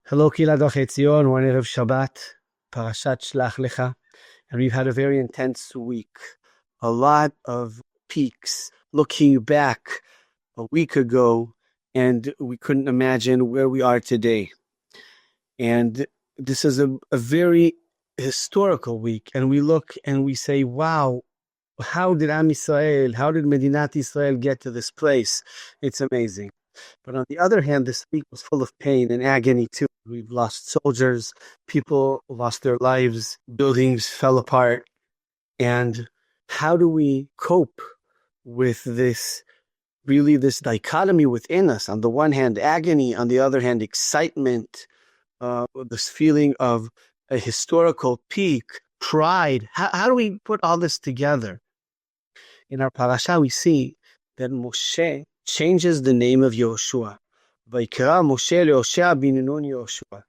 Hello, Kehilat Darchei Tzion. One Erev Shabbat, Parashat Shelach Lecha, and we've had a very intense week. A lot of peaks. Looking back a week ago, and we couldn't imagine where we are today. And this is a very historical week, and we look and we say, "Wow, how did Am Yisrael, how did Medinat Israel get to this place?" It's amazing. But on the other hand, this week was full of pain and agony too. We've lost soldiers, people lost their lives, buildings fell apart. And how do we cope with this dichotomy within us? On the one hand, agony, on the other hand, excitement, this feeling of a historical peak, pride. How do we put all this together? In our parasha, we see that Moshe changes the name of Yehoshua. Vayikra Moshe leHoshea bin Nun Yehoshua.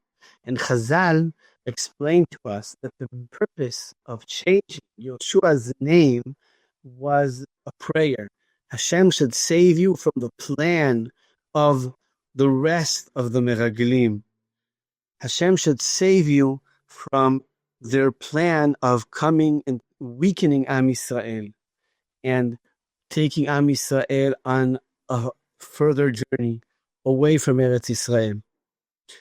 And Chazal explained to us that the purpose of changing Yehoshua's name was a prayer. Hashem should save you from the plan of the rest of the Meraglim. Hashem should save you from their plan of coming and weakening Am Yisrael and taking Am Yisrael on a further journey away from Eretz Yisrael.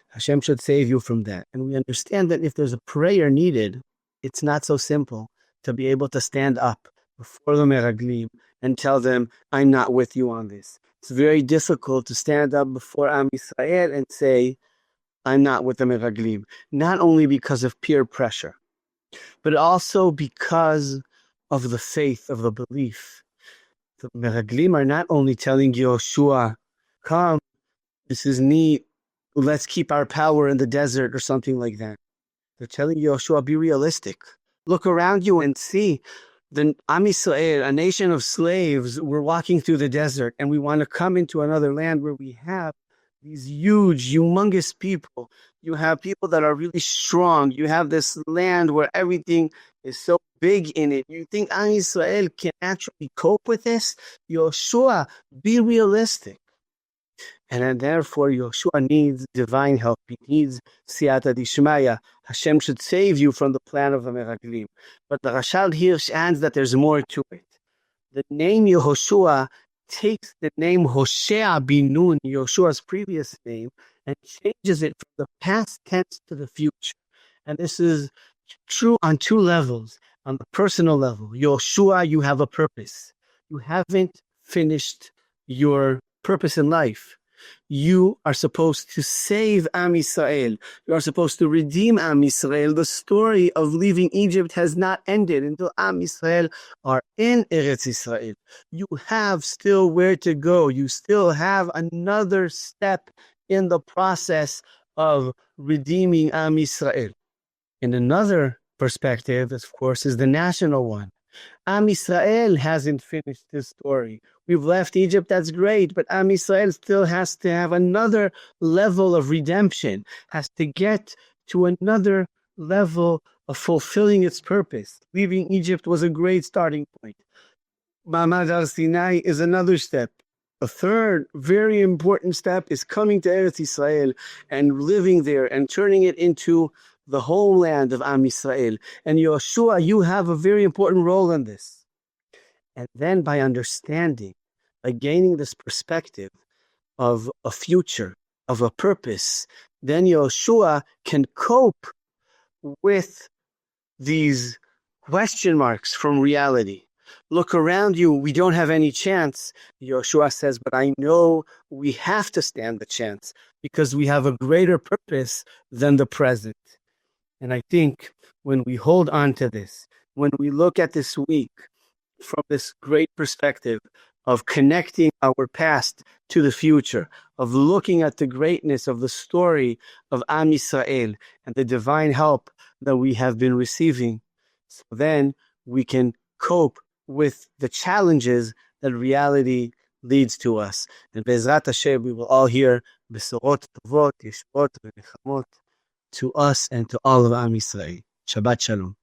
Hashem should save you from that. And we understand that if there's a prayer needed, it's not so simple to be able to stand up before the Meraglim and tell them, I'm not with you on this. It's very difficult to stand up before Am Yisrael and say, I'm not with the Meraglim. Not only because of peer pressure, but also because of the faith, of the belief. The Meraglim are not only telling Yehoshua, come, this is neat, let's keep our power in the desert or something like that. They're telling Yehoshua, be realistic. Look around you and see the Am Yisrael, a nation of slaves, we're walking through the desert and we want to come into another land where we have these huge, humongous people. You have people that are really strong. You have this land where everything is so big in it. You think Am Yisrael can actually cope with this? Yehoshua, be realistic. And then therefore, Yehoshua needs divine help. He needs siyata dishmaya. Hashem should save you from the plan of the Meraglim. But the Rashal here adds that there's more to it. The name Yehoshua takes the name Hoshea bin Nun, Yehoshua's previous name, and changes it from the past tense to the future. And this is true on two levels. On the personal level, Yehoshua, you have a purpose. You haven't finished your purpose in life. You are supposed to save Am Yisrael. You are supposed to redeem Am Yisrael. The story of leaving Egypt has not ended until Am Yisrael are in Eretz Yisrael. You have still where to go. You still have another step in the process of redeeming Am Yisrael. And another perspective, of course, is the national one. Am Yisrael hasn't finished his story. We've left Egypt, that's great, but Am Yisrael still has to have another level of redemption, has to get to another level of fulfilling its purpose. Leaving Egypt was a great starting point. Ma'amad Har Sinai is another step. A third very important step is coming to Eretz Yisrael and living there and turning it into the homeland of Am Yisrael. And Yehoshua, you have a very important role in this. And then by understanding, by gaining this perspective of a future, of a purpose, then Yehoshua can cope with these question marks from reality. Look around you, we don't have any chance. Yehoshua says, but I know we have to stand the chance because we have a greater purpose than the present. And I think when we hold on to this, when we look at this week from this great perspective of connecting our past to the future, of looking at the greatness of the story of Am Yisrael and the divine help that we have been receiving, so then we can cope with the challenges that reality leads to us. And Be'ezrat Hashem, we will all hear besorot tovot, yeshurot, v'nechamot to us and to all of Am Yisrael. Shabbat Shalom.